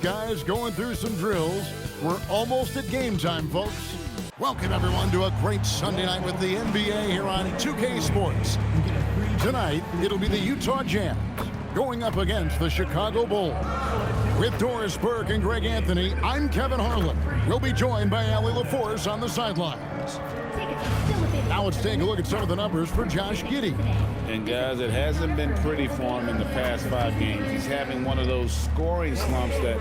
Guys going through some drills. We're almost at game time, folks. Welcome, everyone, to a great Sunday night with the NBA here on 2K Sports. Tonight, it'll be the Utah Jazz going up against the Chicago Bulls. With Doris Burke and Greg Anthony, I'm Kevin Harlan. We'll be joined by Allie LaForce on the sidelines. Now let's take a look at some of the numbers for Josh Giddey. And guys, it hasn't been pretty for him in the past 5 games. He's having one of those scoring slumps that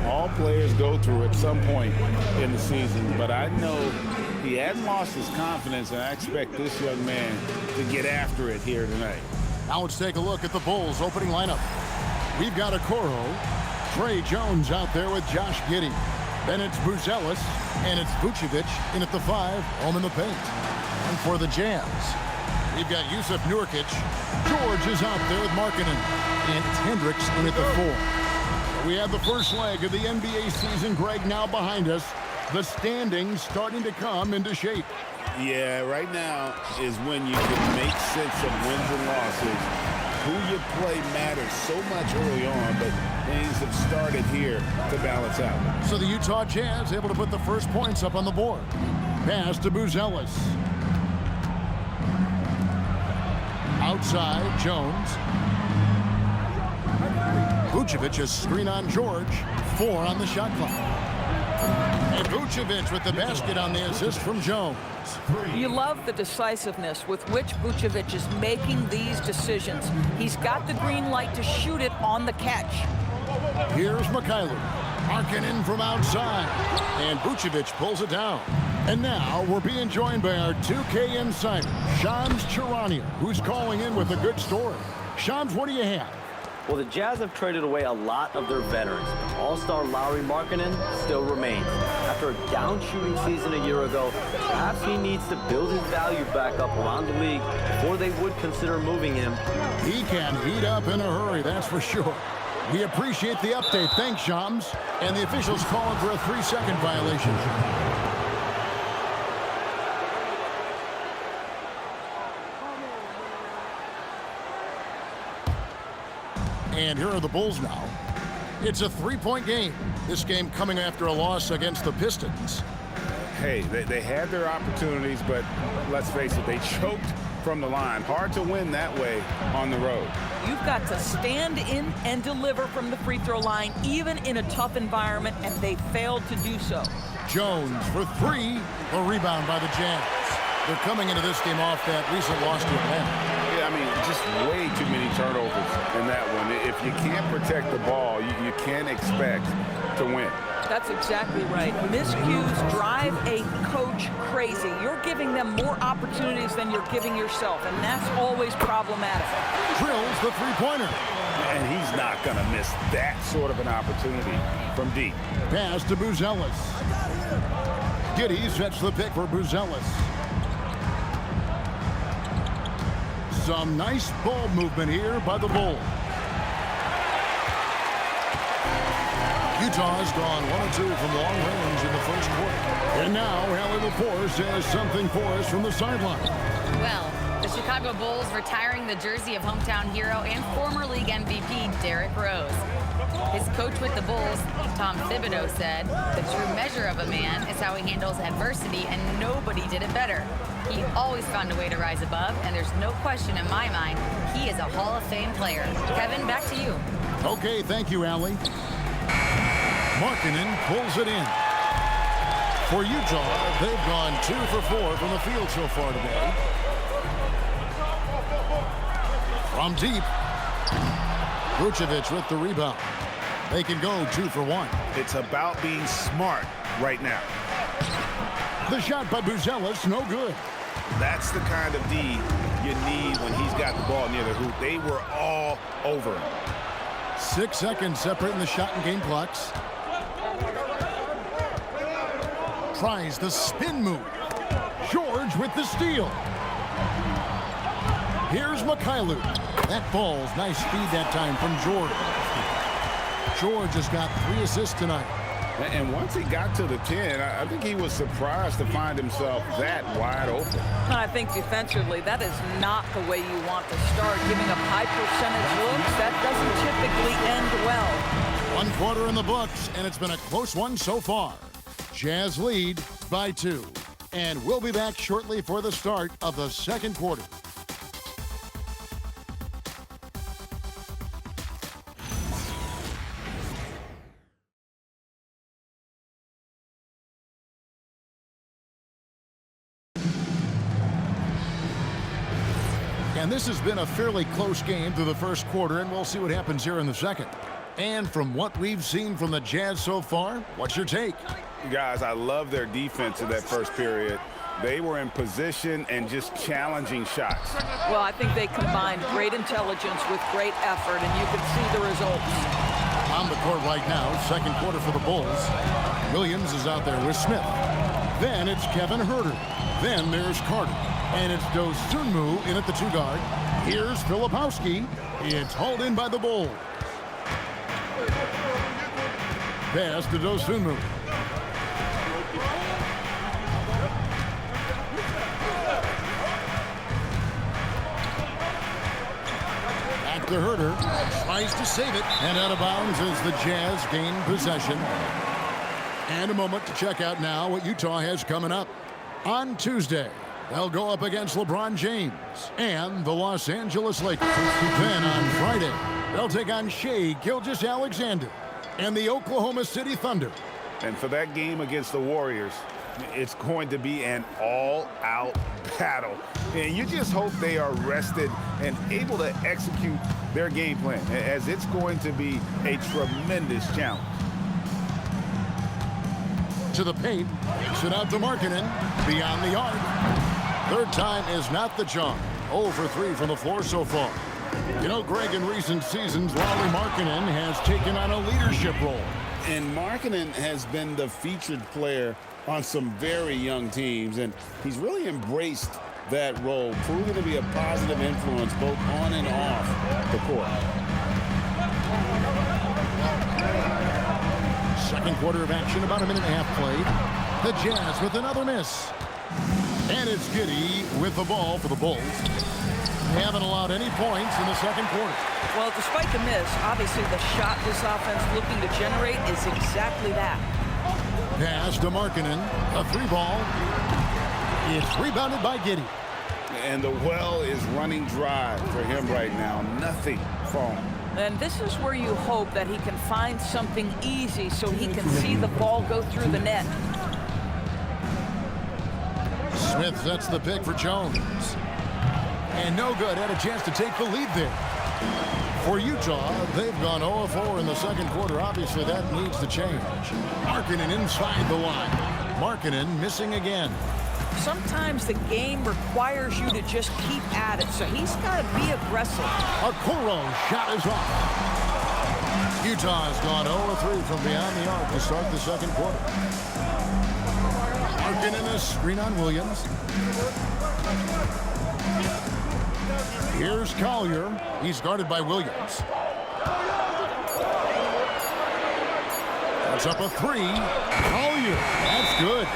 all players go through at some point in the season. But I know he hasn't lost his confidence, and I expect this young man to get after it here tonight. Now let's take a look at the Bulls' opening lineup. We've got Okoro, Trey Jones out there with Josh Giddey. Then it's Buzelis, and it's Vucevic in at the 5, home in the paint. And for the Jazz, we've got Yusuf Nurkic. George is out there with Markkanen, and it's Hendricks in at the 4. We have the first leg of the NBA season, Greg, now behind us. The standings starting to come into shape. Yeah, right now is when you can make sense of wins and losses. Who you play matters so much early on, but things have started here to balance out. So the Utah Jazz able to put the first points up on the board. Pass to Buzelis. Outside, Jones. Vucevic, a screen on George. 4 on the shot clock. And Vucevic with the basket on the assist from Jones. You love the decisiveness with which Vucevic is making these decisions. He's got the green light to shoot it on the catch. Here's Mikhailuk. Markkanen from outside. And Vucevic pulls it down. And now we're being joined by our 2K insider, Shams Charania, who's calling in with a good story. Shams, what do you have? Well, the Jazz have traded away a lot of their veterans. All-star Lauri Markkanen still remains. After a down-shooting season a year ago, perhaps he needs to build his value back up around the league before they would consider moving him. He can heat up in a hurry, that's for sure. We appreciate the update. Thanks, Shams. And the officials calling for a 3-second violation. And here are the Bulls now. It's a 3-point game. This game coming after a loss against the Pistons. Hey, they had their opportunities, but let's face it, they choked from the line. Hard to win that way on the road. You've got to stand in and deliver from the free throw line, even in a tough environment, and they failed to do so. Jones for 3. A rebound by the Jazz. They're coming into this game off that recent loss to Atlanta. I mean, just way too many turnovers in that one. If you can't protect the ball, you can't expect to win. That's exactly right. Miscues drive a coach crazy. You're giving them more opportunities than you're giving yourself, and that's always problematic. Drills the 3-pointer. And he's not going to miss that sort of an opportunity from deep. Pass to Buzelis. Giddey sets the pick for Buzelis. Some nice ball movement here by the Bulls. Utah's gone 1-2 from long range in the first quarter. And now Allie LaForce has something for us from the sideline. Well, the Chicago Bulls retiring the jersey of hometown hero and former league MVP Derrick Rose. His coach with the Bulls, Tom Thibodeau, said, "The true measure of a man is how he handles adversity, and nobody did it better. He always found a way to rise above, and there's no question in my mind he is a Hall of Fame player." Kevin, back to you. Okay, thank you, Allie. Markkanen pulls it in. For Utah, they've gone 2 for 4 from the field so far today. From deep, Vucevic with the rebound. They can go 2 for 1. It's about being smart right now. The shot by Buzelis, no good. That's the kind of D you need when he's got the ball near the hoop. They were all over him. 6 seconds separating the shot and game clocks. Tries the spin move. George with the steal. Here's Mikhailuk. That ball's nice speed that time from George. George has got 3 assists tonight. And once he got to the 10, I think he was surprised to find himself that wide open. I think defensively, that is not the way you want to start. Giving up high percentage looks, that doesn't typically end well. One quarter in the books, and it's been a close one so far. Jazz lead by 2. And we'll be back shortly for the start of the second quarter. And this has been a fairly close game through the first quarter, and we'll see what happens here in the second. And from what we've seen from the Jazz so far, what's your take? Guys, I love their defense in that first period. They were in position and just challenging shots. Well, I think they combined great intelligence with great effort, and you can see the results. On the court right now, second quarter for the Bulls. Williams is out there with Smith. Then it's Kevin Huerter. Then there's Carter. And it's Dosunmu in at the 2 guard. Here's Filipowski. It's hauled in by the Bulls. Pass to Dosunmu. Back to Huerter. Tries to save it. And out of bounds as the Jazz gain possession. And a moment to check out now what Utah has coming up. On Tuesday, they'll go up against LeBron James and the Los Angeles Lakers. Then on Friday, they'll take on Shai Gilgeous-Alexander and the Oklahoma City Thunder. And for that game against the Warriors, it's going to be an all-out battle. And you just hope they are rested and able to execute their game plan, as it's going to be a tremendous challenge. To the paint, sit out to Markkanen, beyond the arc. Third time is not the charm. 0 for 3 from the floor so far. You know, Greg, in recent seasons, Lauri Markkanen has taken on a leadership role. And Markkanen has been the featured player on some very young teams, and he's really embraced that role, proving to be a positive influence both on and off the court. Second quarter of action, about a minute and a half played. The Jazz with another miss. And it's Giddey with the ball for the Bulls. They haven't allowed any points in the second quarter. Well, despite the miss, obviously the shot this offense looking to generate is exactly that. Pass to Markkanen. A 3-ball. It's rebounded by Giddey. And the well is running dry for him right now. Nothing falling. And this is where you hope that he can find something easy so he can see the ball go through the net. Smith sets the pick for Jones. And no good. Had a chance to take the lead there. For Utah, they've gone 0-4 in the second quarter. Obviously, that needs to change. Markkanen inside the line. Markkanen missing again. Sometimes the game requires you to just keep at it, so he's got to be aggressive. Okoro shot is off. Utah has gone 0-3 from beyond the arc to start the second quarter. Markkanen a screen on Williams. Here's Collier. He's guarded by Williams. That's up a 3. Collier. That's good.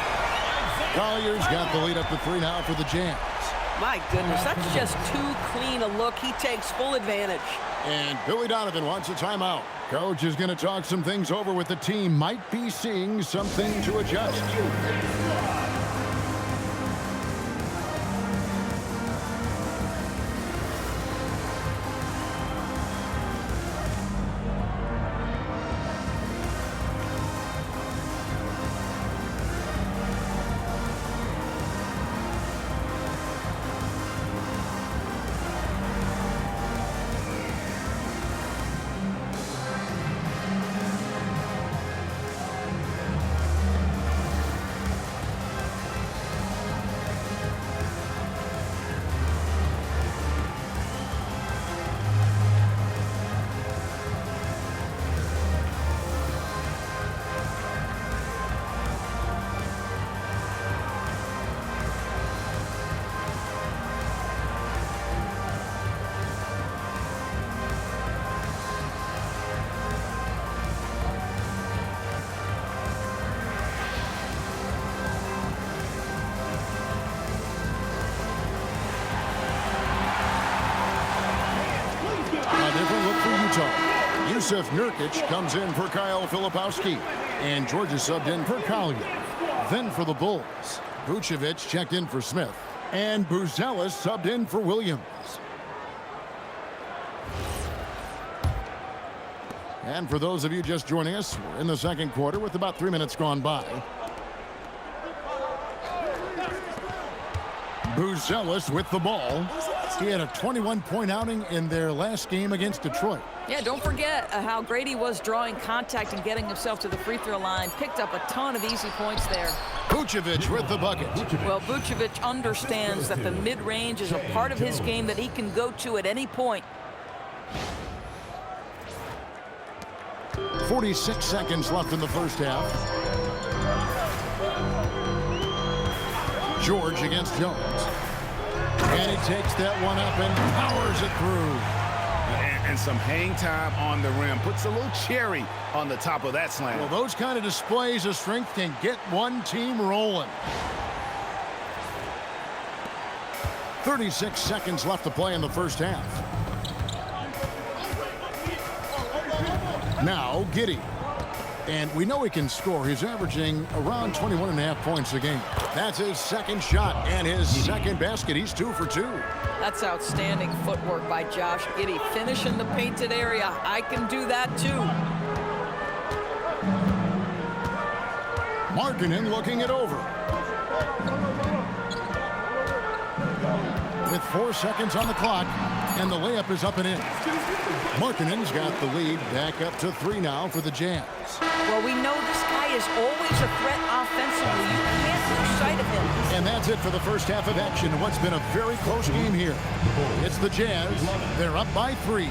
Collier's got the lead up to 3 now for the Jazz. My goodness, that's just too clean a look. He takes full advantage. And Billy Donovan wants a timeout. Coach is going to talk some things over with the team. Might be seeing something to adjust. Yusuf Nurkic comes in for Kyle Filipowski. And Georgia subbed in for Collier. Then for the Bulls, Vucevic checked in for Smith. And Buzelis subbed in for Williams. And for those of you just joining us, we're in the second quarter with about 3 minutes gone by. Buzelis with the ball. He had a 21-point outing in their last game against Detroit. Yeah, don't forget how great he was drawing contact and getting himself to the free throw line. Picked up a ton of easy points there. Vucevic with the bucket. Well, Vucevic understands that the mid-range is a part of his game that he can go to at any point. 46 seconds left in the first half. George against Jones. And he takes that one up and powers it through. And some hang time on the rim. Puts a little cherry on the top of that slam. Well, those kind of displays of strength can get one team rolling. 36 seconds left to play in the first half. Now, Giddey. And we know he can score. He's averaging around 21.5 points a game. That's his second shot and his second basket. He's 2 for 2. That's outstanding footwork by Josh Giddey. Finish in the painted area. I can do that too. Markkanen looking it over. With 4 seconds on the clock, and the layup is up and in. Markkanen's got the lead back up to 3 now for the Jazz. Well, we know this guy is always a threat offensively. You can't lose sight of him. And that's it for the first half of action. What's been a very close game here. It's the Jazz. They're up by 3.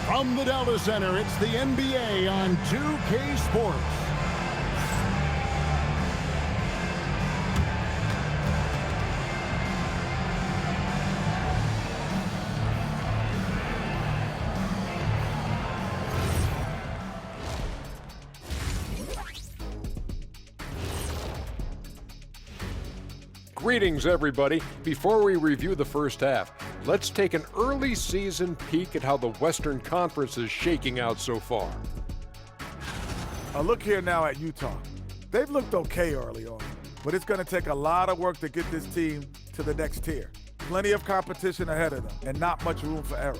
From the Delta Center, it's the NBA on 2K Sports. Greetings, everybody. Before we review the first half, let's take an early season peek at how the Western Conference is shaking out so far. Look here now at Utah. They've looked okay early on, but it's going to take a lot of work to get this team to the next tier. Plenty of competition ahead of them and not much room for error.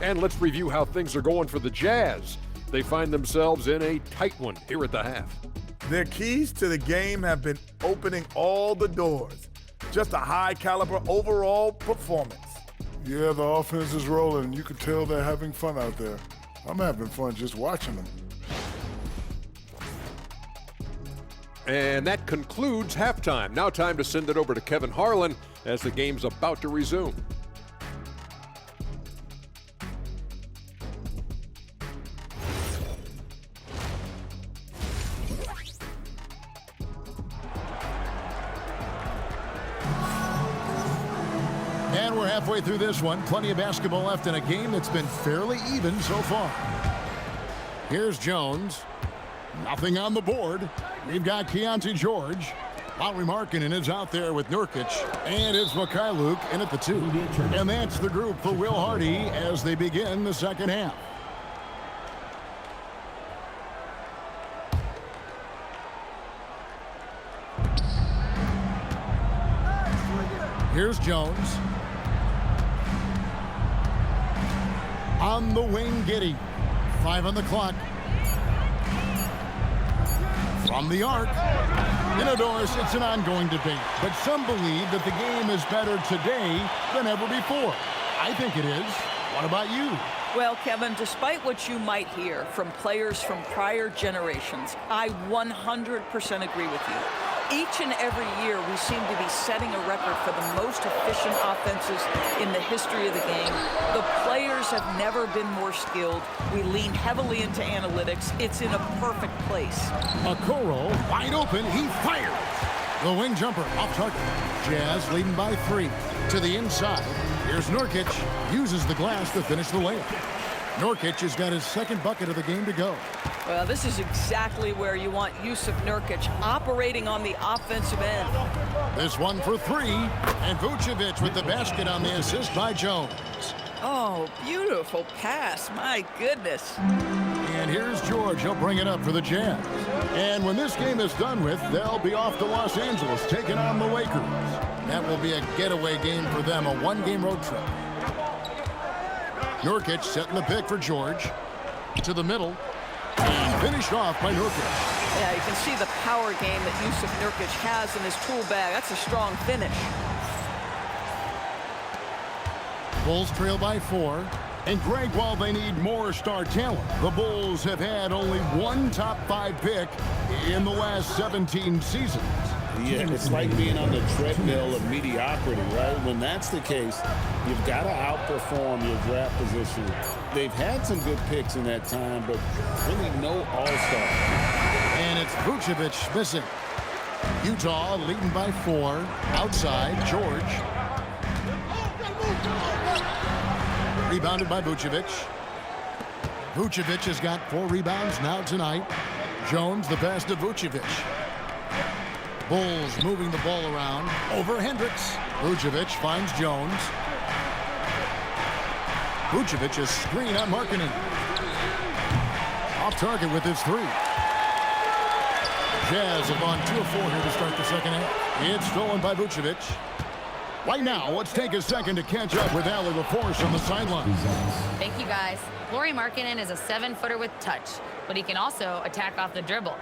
And let's review how things are going for the Jazz. They find themselves in a tight one here at the half. Their keys to the game have been opening all the doors. Just a high-caliber overall performance. Yeah, the offense is rolling. You can tell they're having fun out there. I'm having fun just watching them. And that concludes halftime. Now time to send it over to Kevin Harlan as the game's about to resume. And we're halfway through this one. Plenty of basketball left in a game that's been fairly even so far. Here's Jones. Nothing on the board. We've got Keontae George. Lauri Markkanen is out there with Nurkic. And it's Mikhailuk in at the 2. And that's the group for Will Hardy as they begin the second half. Here's Jones. On the wing, Giddey. 5 on the clock. From the arc. Inodorus, it's an ongoing debate, but some believe that the game is better today than ever before. I think it is. What about you? Well, Kevin, despite what you might hear from players from prior generations, I 100% agree with you. Each and every year, we seem to be setting a record for the most efficient offenses in the history of the game. The players have never been more skilled. We lean heavily into analytics. It's in a perfect place. Okoro, wide open, he fires. The wing jumper off target. Jazz leading by 3. To the inside. Here's Nurkic. Uses the glass to finish the layup. Nurkic has got his second bucket of the game to go. Well, this is exactly where you want Yusuf Nurkic operating on the offensive end. This one for 3. And Vucevic with the basket on the assist by Jones. Oh, beautiful pass. My goodness. And here's George. He'll bring it up for the Jazz. And when this game is done with, they'll be off to Los Angeles taking on the Lakers. That will be a getaway game for them, a one-game road trip. Nurkic setting the pick for George. To the middle. And finished off by Nurkic. Yeah, you can see the power game that Jusuf Nurkic has in his tool bag. That's a strong finish. Bulls trail by 4. And Greg, while they need more star talent, the Bulls have had only one top 5 pick in the last 17 seasons. Yeah, it's like being on the treadmill of mediocrity, right? When that's the case, you've got to outperform your draft position. They've had some good picks in that time, but really no all-star. And it's Vucevic missing. Utah leading by 4. Outside, George. Rebounded by Vucevic. Vucevic has got 4 rebounds now tonight. Jones, the pass to Vucevic. Bulls moving the ball around. Over Hendricks. Vucevic finds Jones. Vucevic is screen on Markkanen. Off target with his 3. Jazz have gone 2 of 4 here to start the second half. It's stolen by Vucevic. Right now, let's take a second to catch up with Allie LaForce on the sideline. Thank you, guys. Lauri Markkanen is a 7-footer with touch, but he can also attack off the dribble.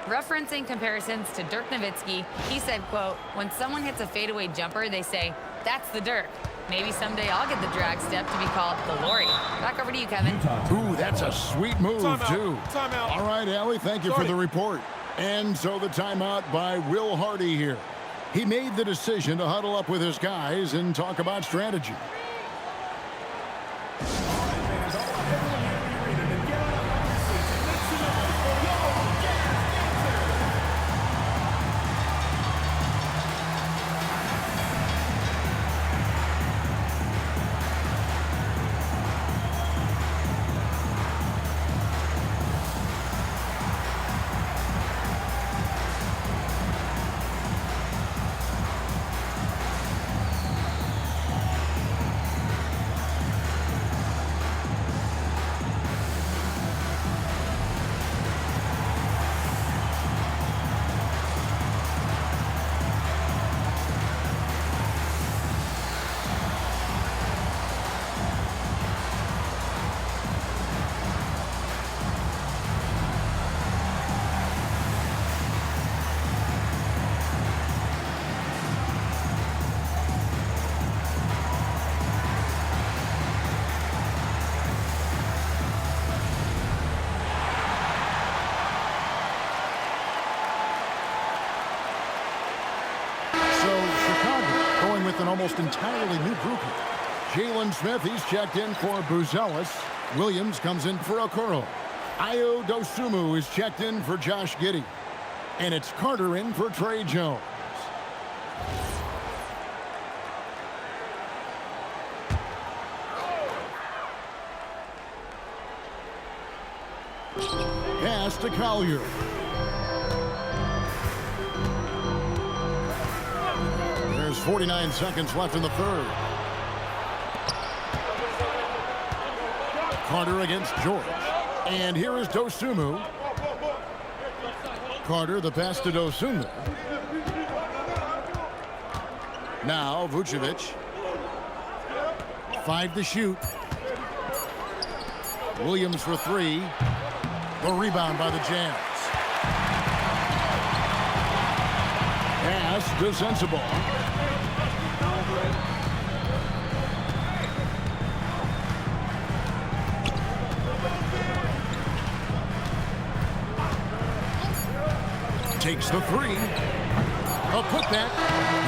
Referencing comparisons to Dirk Nowitzki, he said, quote, "When someone hits a fadeaway jumper, they say, 'That's the Dirk.' Maybe someday I'll get the drag step to be called the Lauri." Back over to you, Kevin. Ooh, that's a sweet move, too. Timeout. All right, Allie, thank you for the report. And so the timeout by Will Hardy here. He made the decision to huddle up with his guys and talk about strategy. With an almost entirely new group here. Jalen Smith, he's checked in for Buzelis. Williams comes in for Okoro. Ayo Dosunmu is checked in for Josh Giddey. And it's Carter in for Tre Jones. Pass to Collier. There's 49 seconds left in the third. Carter against George. And here is Dosunmu. Carter, the pass to Dosunmu. Now Vucevic. 5 to shoot. Williams for 3. The rebound by the Jazz. Pass to Sensabaugh. Takes the 3. A putback.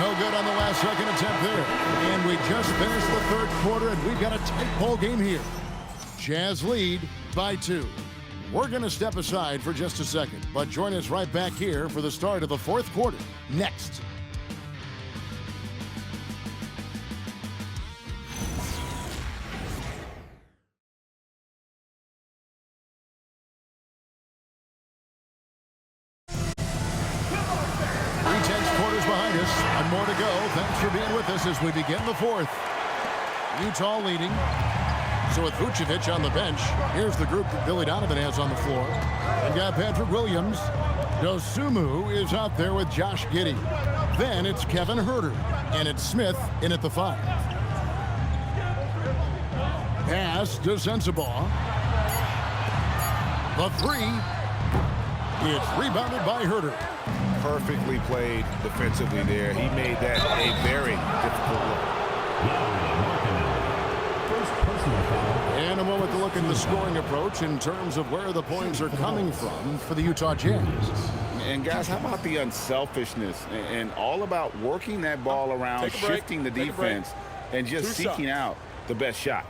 No good on the last second attempt there. And we just finished the third quarter, and we've got a tight ball game here. Jazz lead by 2. We're going to step aside for just a second, but join us right back here for the start of the fourth quarter next. Quarters behind us and more to go. Thanks for being with us as we begin the fourth. Utah leading. So with Vucevic on the bench, here's the group that Billy Donovan has on the floor. They've got Patrick Williams. Dosunmu is out there with Josh Giddey. Then it's Kevin Huerter, and it's Smith in at the 5. Pass to Sensabaugh. The 3. It's rebounded by Huerter. Perfectly played defensively there. He made that a very difficult look. And a moment to look at the scoring approach in terms of where the points are coming from for the Utah Jazz. And guys, how about the unselfishness and all about working that ball around, shifting the defense, and just seeking out the best shot.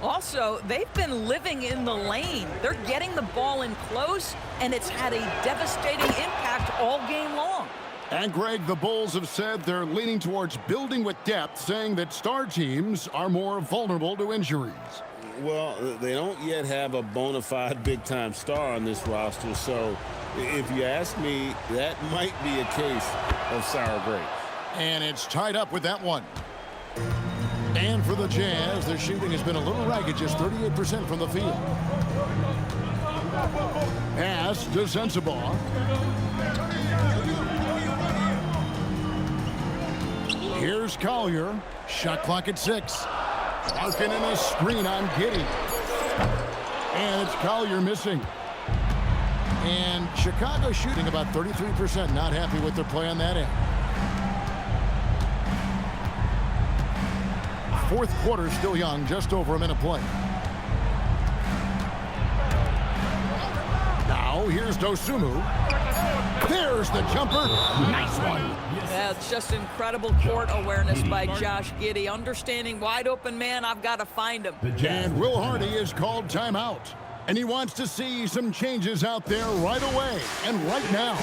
Also, they've been living in the lane. They're getting the ball in close, and it's had a devastating impact all game long. And Greg, the Bulls have said they're leaning towards building with depth, saying that star teams are more vulnerable to injuries. Well, they don't yet have a bona fide big-time star on this roster, so if you ask me, that might be a case of sour grapes. And it's tied up with that one. And for the Jazz, their shooting has been a little ragged, just 38% from the field. Pass to Sensabaugh. Here's Collier. Shot clock at 6. Larkin in a screen on Giddey. And it's Collier missing. And Chicago shooting about 33%. Not happy with their play on that end. Fourth quarter still young, just over a minute play. Now here's Dosunmu. There's the jumper. Nice one. That's just incredible court awareness by Josh Giddey. Understanding wide open man, I've got to find him. And Will Hardy is called timeout. And he wants to see some changes out there right away and right now.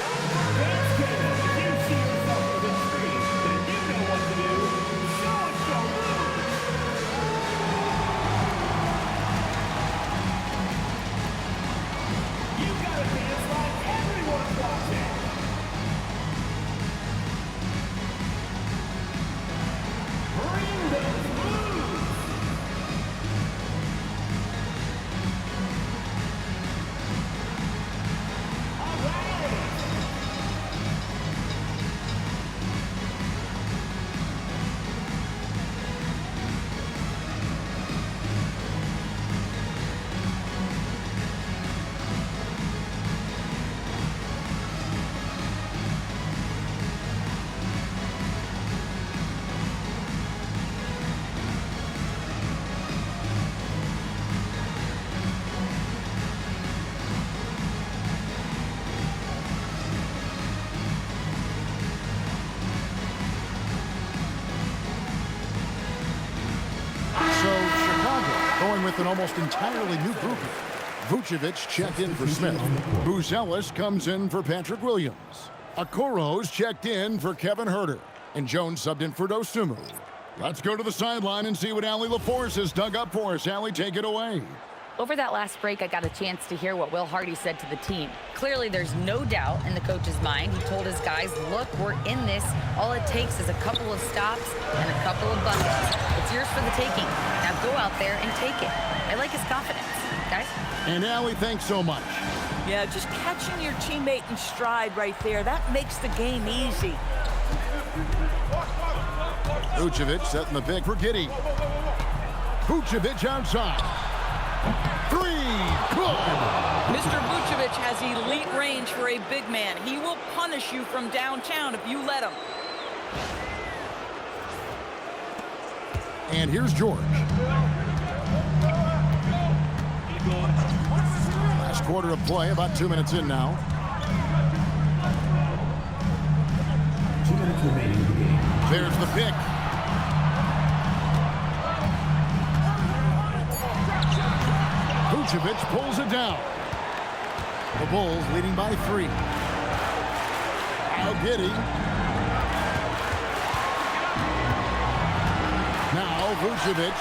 With an almost entirely new group. Vucevic checked in for Smith. Buzelis comes in for Patrick Williams. Okoro's checked in for Kevin Huerter. And Jones subbed in for Dosunmu. Let's go to the sideline and see what Allie LaForce has dug up for us. Allie, take it away. Over that last break, I got a chance to hear what Will Hardy said to the team. Clearly, there's no doubt in the coach's mind. He told his guys, look, we're in this. All it takes is a couple of stops and a couple of buckets. It's yours for the taking. Now go out there and take it. I like his confidence, guys. And Allie, thanks so much. Yeah, just catching your teammate in stride right there. That makes the game easy. Vucevic setting the pick for Giddey. Vucevic outside. 3, good. Mr. Vucevic has elite range for a big man. He will punish you from downtown if you let him. And here's George. Last quarter of play, about 2 minutes in now. 2 minutes remaining in the game. There's the pick. Vucevic pulls it down. The Bulls leading by 3. Now Giddey. Now Vucevic.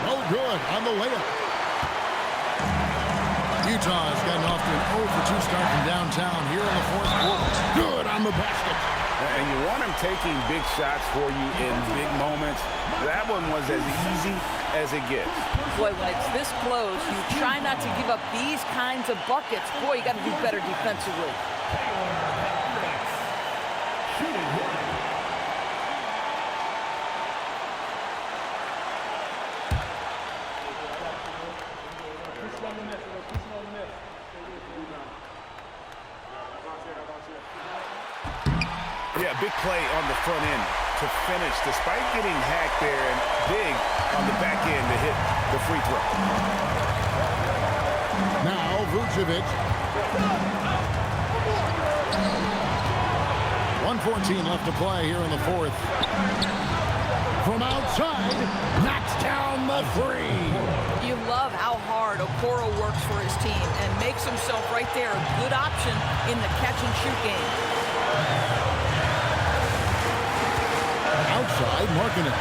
Oh, good on the layup. Utah has gotten off to an 0-for-2 start from downtown here in the fourth quarter. Good on the basket. And you want him taking big shots for you in big moments. That one was as easy as it gets. Boy, when it's this close, you try not to give up these kinds of buckets. Boy, you got to do better defensively. Yeah, big play on the front end to finish, despite getting hacked there, and big on the back end to hit the free throw. Now Vucevic. 1:14 left to play here in the fourth. From outside, knocks down the three. You love how hard Okoro works for his team and makes himself right there a good option in the catch-and-shoot game. Outside, Markkanen.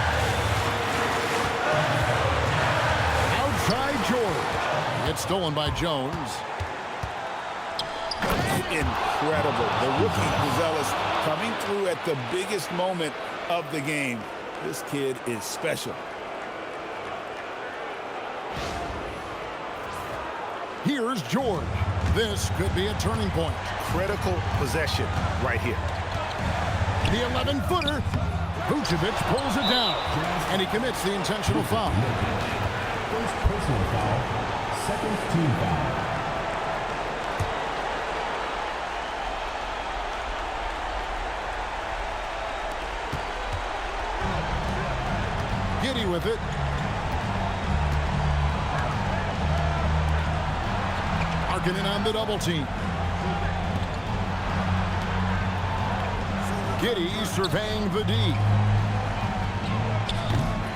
Outside, George. It's stolen by Jones. Incredible. The rookie, Buzelis, coming through at the biggest moment of the game. This kid is special. Here's George. This could be a turning point. Critical possession right here. The 11-footer. Vucevic pulls it down, and he commits the intentional foul. First personal foul, second team foul. Giddey with it. Markkanen on the double team. Giddey surveying the D.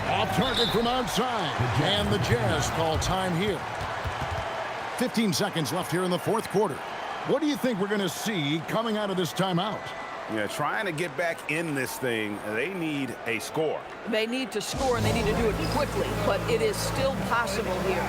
Off target from outside. And the Jazz call time here. 15 seconds left here in the fourth quarter. What do you think we're going to see coming out of this timeout? Yeah, trying to get back in this thing, they need a score. They need to score, and they need to do it quickly, but it is still possible here.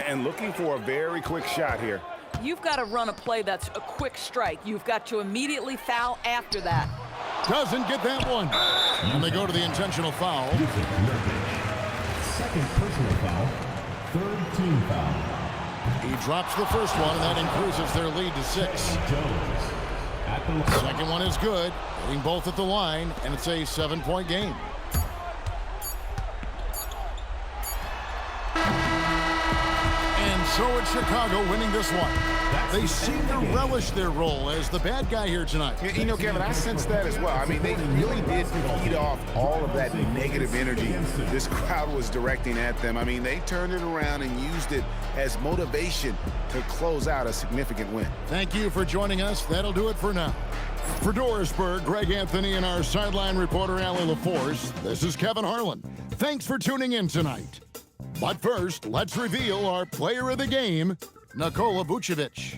And looking for a very quick shot here. You've got to run a play that's a quick strike. You've got to immediately foul after that. Doesn't get that one. And they go to the intentional foul. Second personal foul, third team foul. He drops the first one, and that increases their lead to 6. Jones at the line. Second one is good. Hitting both at the line, and it's a 7-point game. So it's Chicago winning this one. They seem to relish their role as the bad guy here tonight. You know, Kevin, I sense that as well. I mean, they really did feed off all of that negative energy this crowd was directing at them. I mean, they turned it around and used it as motivation to close out a significant win. Thank you for joining us. That'll do it for now. For Dorisburg, Greg Anthony and our sideline reporter, Allie LaForce, this is Kevin Harlan. Thanks for tuning in tonight. But first, let's reveal our player of the game, Nikola Vucevic.